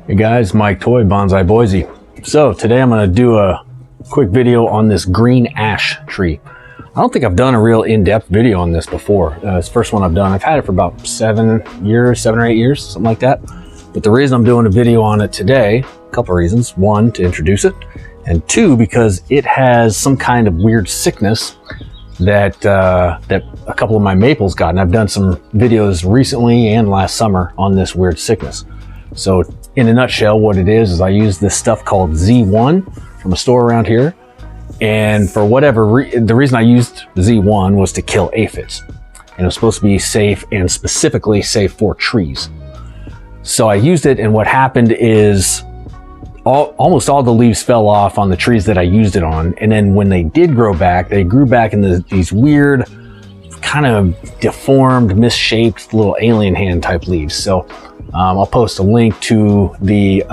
Hey guys, Mike Toy, Bonsai Boise. So today I'm going to do a quick video on this green ash tree. I don't think I've done a real in-depth video on this before. It's the first one I've done. I've had it for about 7 or 8 years, something like that. But the reason I'm doing a video on it today, a couple of reasons. One, to introduce it, and two, because it has some kind of weird sickness that a couple of my maples got. And I've done some videos recently and last summer on this weird sickness. So in a nutshell, what it is I use this stuff called Z1 from a store around here. And for whatever the reason I used Z1 was to kill aphids. And it was supposed to be safe, and specifically safe for trees. So I used it, and what happened is almost all the leaves fell off on the trees that I used it on. And then when they did grow back, they grew back in these weird, kind of deformed, misshaped little alien hand type leaves. So I'll post a link to the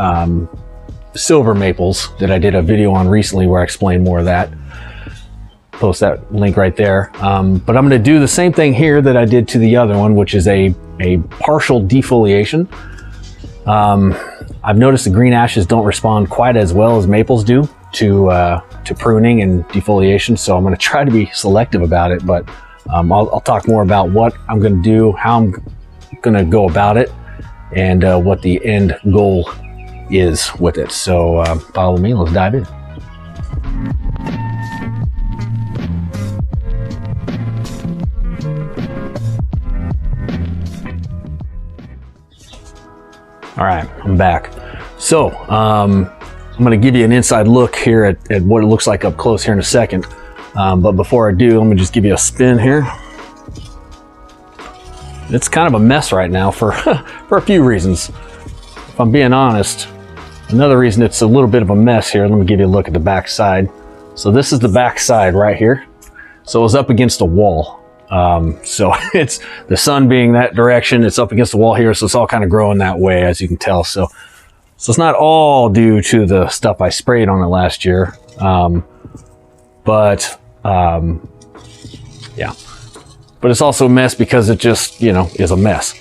silver maples that I did a video on recently where I explained more of that. Post that link right there. But I'm going to do the same thing here that I did to the other one, which is a partial defoliation. I've noticed the green ashes don't respond quite as well as maples do to pruning and defoliation, so I'm going to try to be selective about it. But I'll talk more about what I'm going to do, how I'm going to go about it, and what the end goal is with it. So follow me, let's dive in. All right, I'm back. So I'm going to give you an inside look here at what it looks like up close here in a second. But before I do, let me just give you a spin here. It's kind of a mess right now for a few reasons. If I'm being honest, another reason it's a little bit of a mess here, let me give you a look at the back side. So this is the back side right here. So it was up against a wall. So it's the sun being that direction, it's up against the wall here. So it's all kind of growing that way, as you can tell. So it's not all due to the stuff I sprayed on it last year. Yeah. But it's also a mess because it just, is a mess.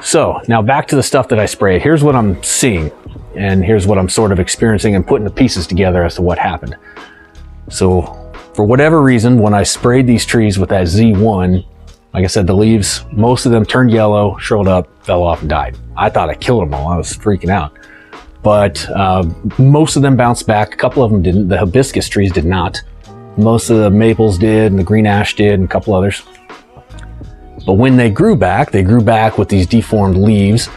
So now back to the stuff that I sprayed. Here's what I'm seeing, and here's what I'm sort of experiencing and putting the pieces together as to what happened. So for whatever reason, when I sprayed these trees with that Z1, like I said, the leaves, most of them turned yellow, shriveled up, fell off, and died. I thought I killed them all. I was freaking out. But most of them bounced back. A couple of them didn't. The hibiscus trees did not. Most of the maples did, and the green ash did, and a couple others. But when they grew back with these deformed leaves,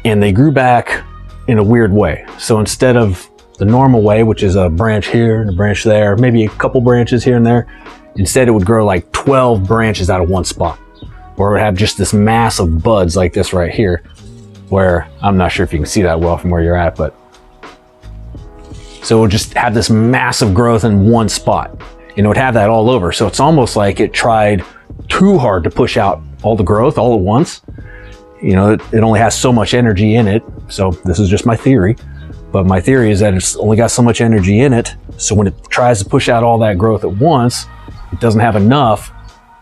and they grew back in a weird way. So instead of the normal way, which is a branch here and a branch there, maybe a couple branches here and there, instead it would grow like 12 branches out of one spot, or it would have just this mass of buds like this right here, where I'm not sure if you can see that well from where you're at, but so it would just have this massive growth in one spot, and it would have that all over. So it's almost like it tried too hard to push out all the growth all at once. It only has so much energy in it. So this is just my theory. But my theory is that it's only got so much energy in it. So when it tries to push out all that growth at once, it doesn't have enough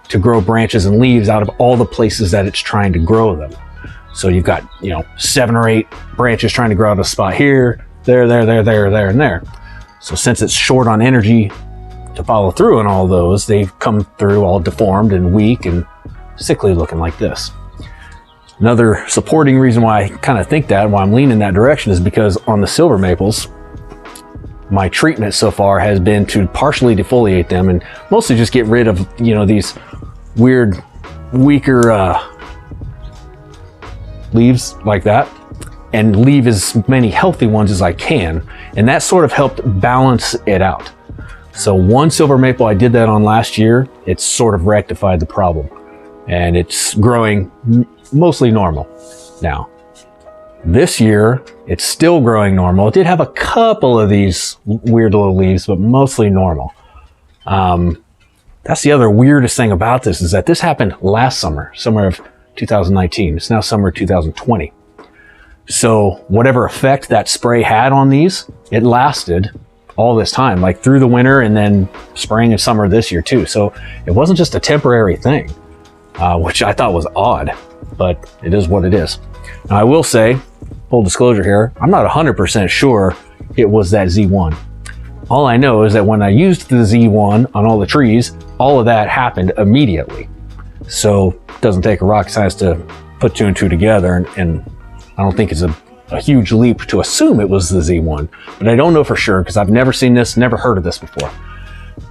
to grow branches and leaves out of all the places that it's trying to grow them. So you've got, 7 or 8 branches trying to grow out of a spot here, there, and there. So since it's short on energy to follow through on all those, they've come through all deformed and weak and sickly looking like this. Another supporting reason why I kind of think that, why I'm leaning that direction, is because on the silver maples, my treatment so far has been to partially defoliate them and mostly just get rid of, these weird, weaker leaves like that, and leave as many healthy ones as I can. And that sort of helped balance it out. So one silver maple I did that on last year, it sort of rectified the problem. And it's growing mostly normal now. This year, it's still growing normal. It did have a couple of these weird little leaves, but mostly normal. That's the other weirdest thing about this, is that this happened last summer of 2019. It's now summer 2020. So whatever effect that spray had on these, it lasted all this time, like through the winter and then spring and summer this year too. So it wasn't just a temporary thing. which I thought was odd, but it is what it is. Now, I will say, full disclosure here, I'm not 100% sure it was that Z1. All I know is that when I used the Z1 on all the trees, all of that happened immediately. So it doesn't take a rocket scientist to put 2 and 2 together, and I don't think it's a huge leap to assume it was the Z1, but I don't know for sure because I've never seen this, never heard of this before,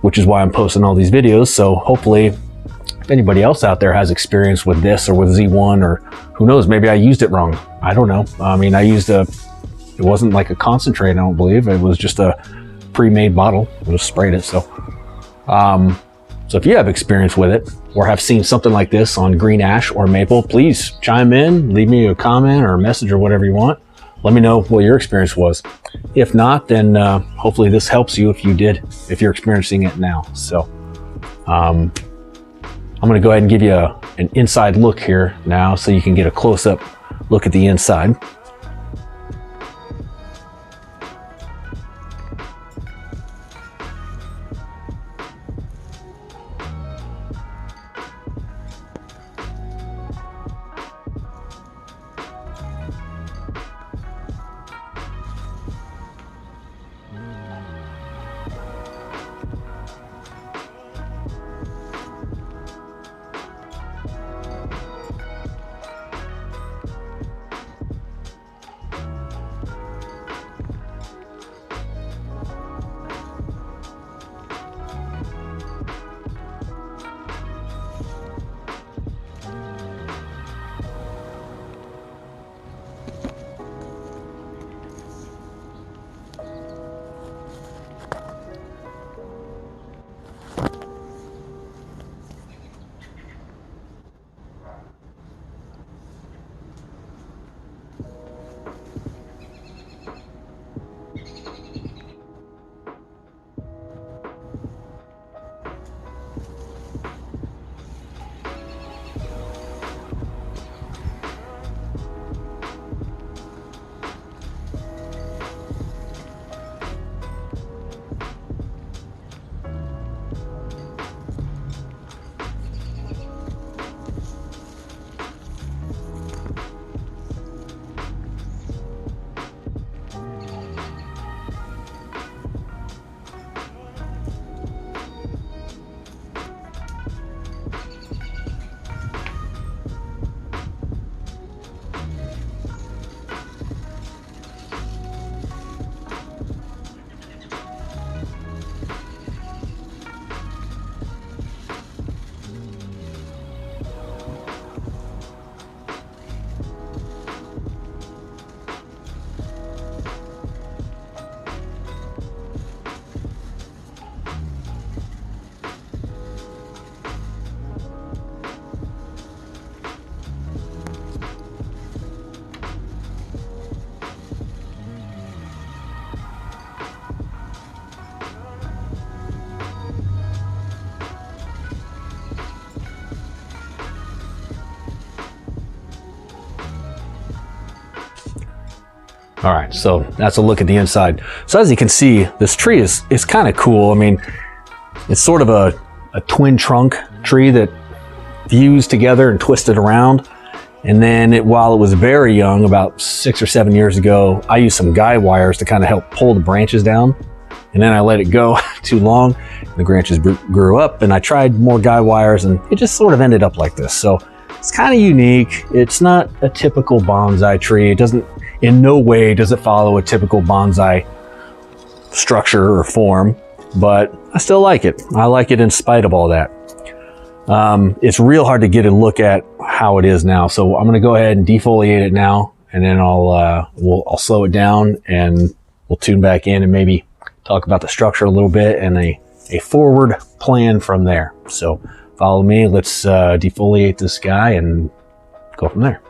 which is why I'm posting all these videos. So hopefully if anybody else out there has experience with this or with Z1, or who knows, maybe I used it wrong. I don't know. I mean, it wasn't like a concentrate, I don't believe. It was just a pre-made bottle. I just sprayed it. So if you have experience with it or have seen something like this on green ash or maple, please chime in, leave me a comment or a message or whatever you want. Let me know what your experience was. If not, then hopefully this helps you if you're experiencing it now. So I'm going to go ahead and give you an inside look here now so you can get a close-up look at the inside. All right, so that's a look at the inside. So as you can see, this tree is kind of cool. I mean, it's sort of a twin trunk tree that fused together and twisted around. And then while it was very young, about 6 or 7 years ago, I used some guy wires to kind of help pull the branches down. And then I let it go too long. The branches grew up, and I tried more guy wires, and it just sort of ended up like this. So it's kind of unique. It's not a typical bonsai tree. It doesn't, in no way does it follow a typical bonsai structure or form, but I still like it. I like it in spite of all that. It's real hard to get a look at how it is now. So I'm going to go ahead and defoliate it now, and then I'll slow it down, and we'll tune back in and maybe talk about the structure a little bit and a forward plan from there. So follow me. Let's defoliate this guy and go from there.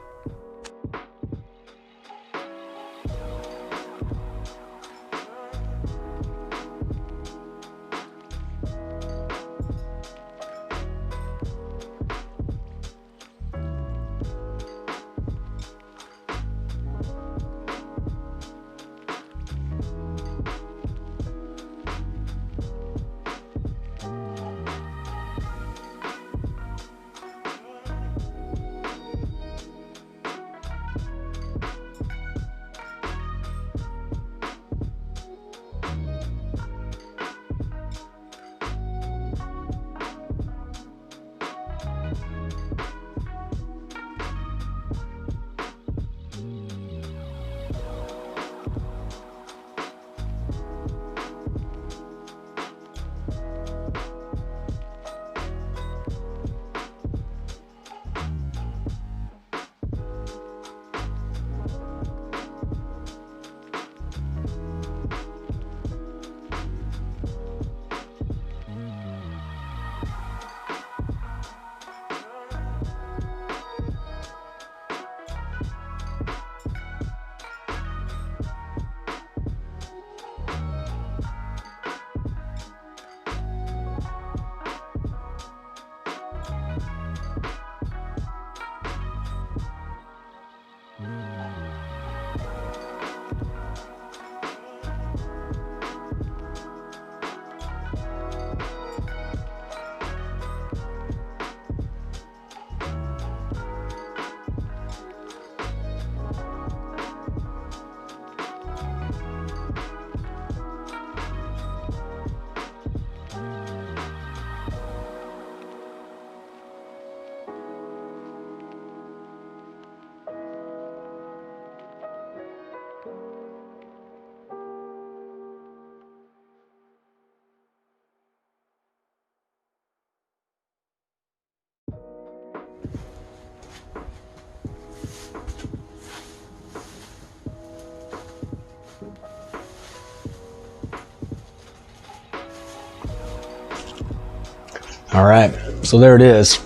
All right, so there it is.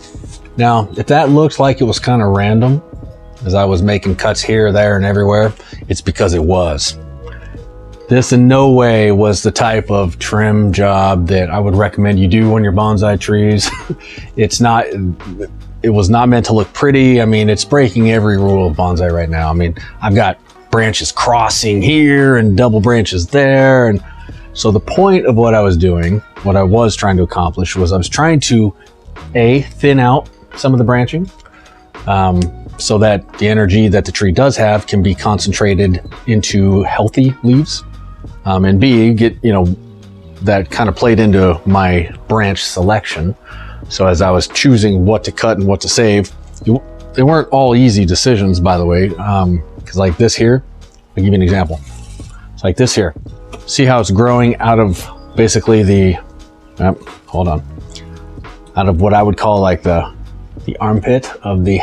Now, if that looked like it was kind of random, as I was making cuts here, there, and everywhere, it's because it was. This in no way was the type of trim job that I would recommend you do on your bonsai trees. It was not meant to look pretty. I mean, it's breaking every rule of bonsai right now. I mean, I've got branches crossing here and double branches there. And so the point of what I was doing, what I was trying to accomplish, was I was trying to, A, thin out some of the branching, so that the energy that the tree does have can be concentrated into healthy leaves, and B, get, that kind of played into my branch selection. So as I was choosing what to cut and what to save, they weren't all easy decisions, by the way, because like this here, I'll give you an example. It's like this here. See how it's growing out of basically out of what I would call like the armpit of the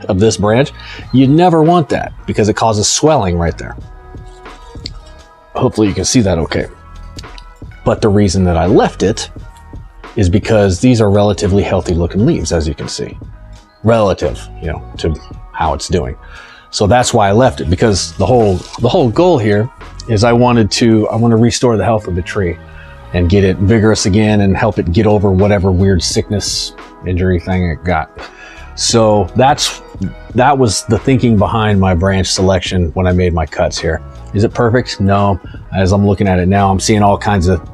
of this branch. You never want that because it causes swelling right there. Hopefully you can see that okay. But the reason that I left it is because these are relatively healthy looking leaves, as you can see. Relative, to how it's doing. So that's why I left it, because the whole goal here is I want to restore the health of the tree and get it vigorous again and help it get over whatever weird sickness, injury thing it got. So that was the thinking behind my branch selection when I made my cuts here. Is it perfect? No. As I'm looking at it now, I'm seeing all kinds of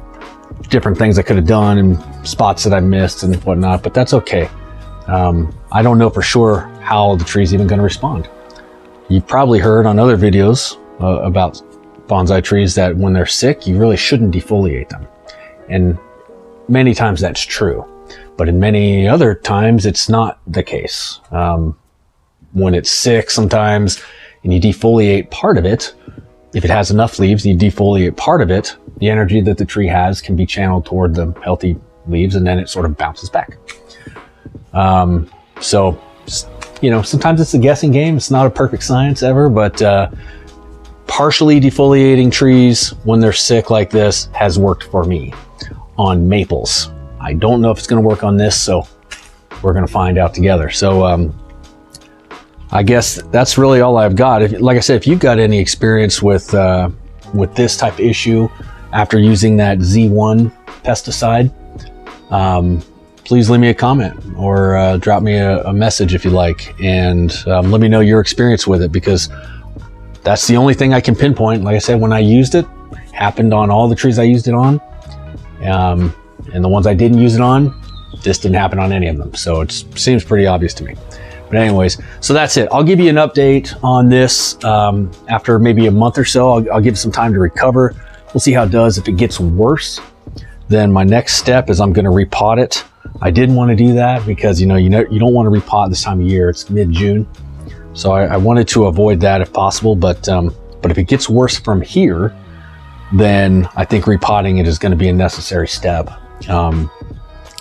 different things I could have done and spots that I missed and whatnot, but that's okay. I don't know for sure how the tree's even going to respond. You've probably heard on other videos about bonsai trees that when they're sick, you really shouldn't defoliate them. And many times that's true, but in many other times it's not the case. When it's sick sometimes and you defoliate part of it, if it has enough leaves, you defoliate part of it, the energy that the tree has can be channeled toward the healthy leaves, and then it sort of bounces back. So, sometimes it's a guessing game. It's not a perfect science ever, but partially defoliating trees when they're sick like this has worked for me on maples. I don't know if it's going to work on this, so we're going to find out together. So I guess that's really all I've got. Like I said, if you've got any experience with this type of issue after using that Z1 pesticide, please leave me a comment or drop me a message if you like, and let me know your experience with it, because that's the only thing I can pinpoint. Like I said, when I used it, happened on all the trees I used it on, and the ones I didn't use it on, this didn't happen on any of them. So it seems pretty obvious to me. But anyways, so that's it. I'll give you an update on this after maybe a month or so. I'll give it some time to recover. We'll see how it does. If it gets worse, then my next step is I'm going to repot it. I didn't want to do that because you don't want to repot this time of year. It's mid-June, so I wanted to avoid that if possible. But if it gets worse from here, then I think repotting it is going to be a necessary step.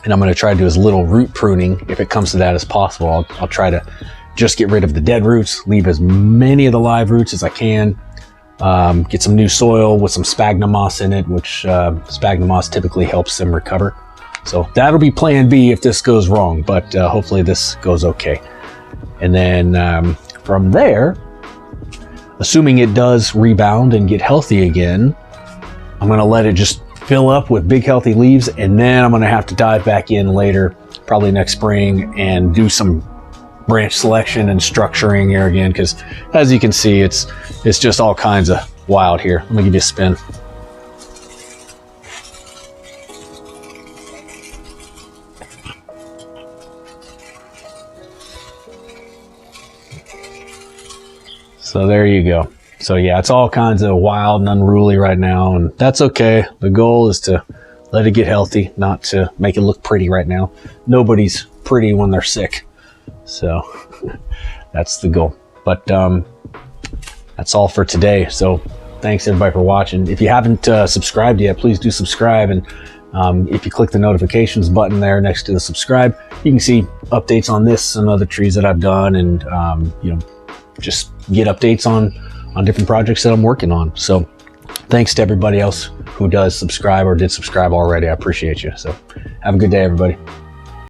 And I'm going to try to do as little root pruning, if it comes to that, as possible. I'll try to just get rid of the dead roots, leave as many of the live roots as I can, get some new soil with some sphagnum moss in it, which sphagnum moss typically helps them recover. So that'll be plan B if this goes wrong, but hopefully this goes okay. And then from there, assuming it does rebound and get healthy again, I'm going to let it just fill up with big healthy leaves, and then I'm going to have to dive back in later, probably next spring, and do some branch selection and structuring here again, because as you can see, it's just all kinds of wild here. Let me give you a spin. So there you go. So yeah, it's all kinds of wild and unruly right now, and that's okay. The goal is to let it get healthy, not to make it look pretty right now. Nobody's pretty when they're sick. So that's the goal. But that's all for today. So thanks everybody for watching. If you haven't subscribed yet, please do subscribe. And if you click the notifications button there next to the subscribe, you can see updates on this and other trees that I've done, and just get updates on different projects that I'm working on. So thanks to everybody else who does subscribe or did subscribe already. I appreciate you. So have a good day, everybody.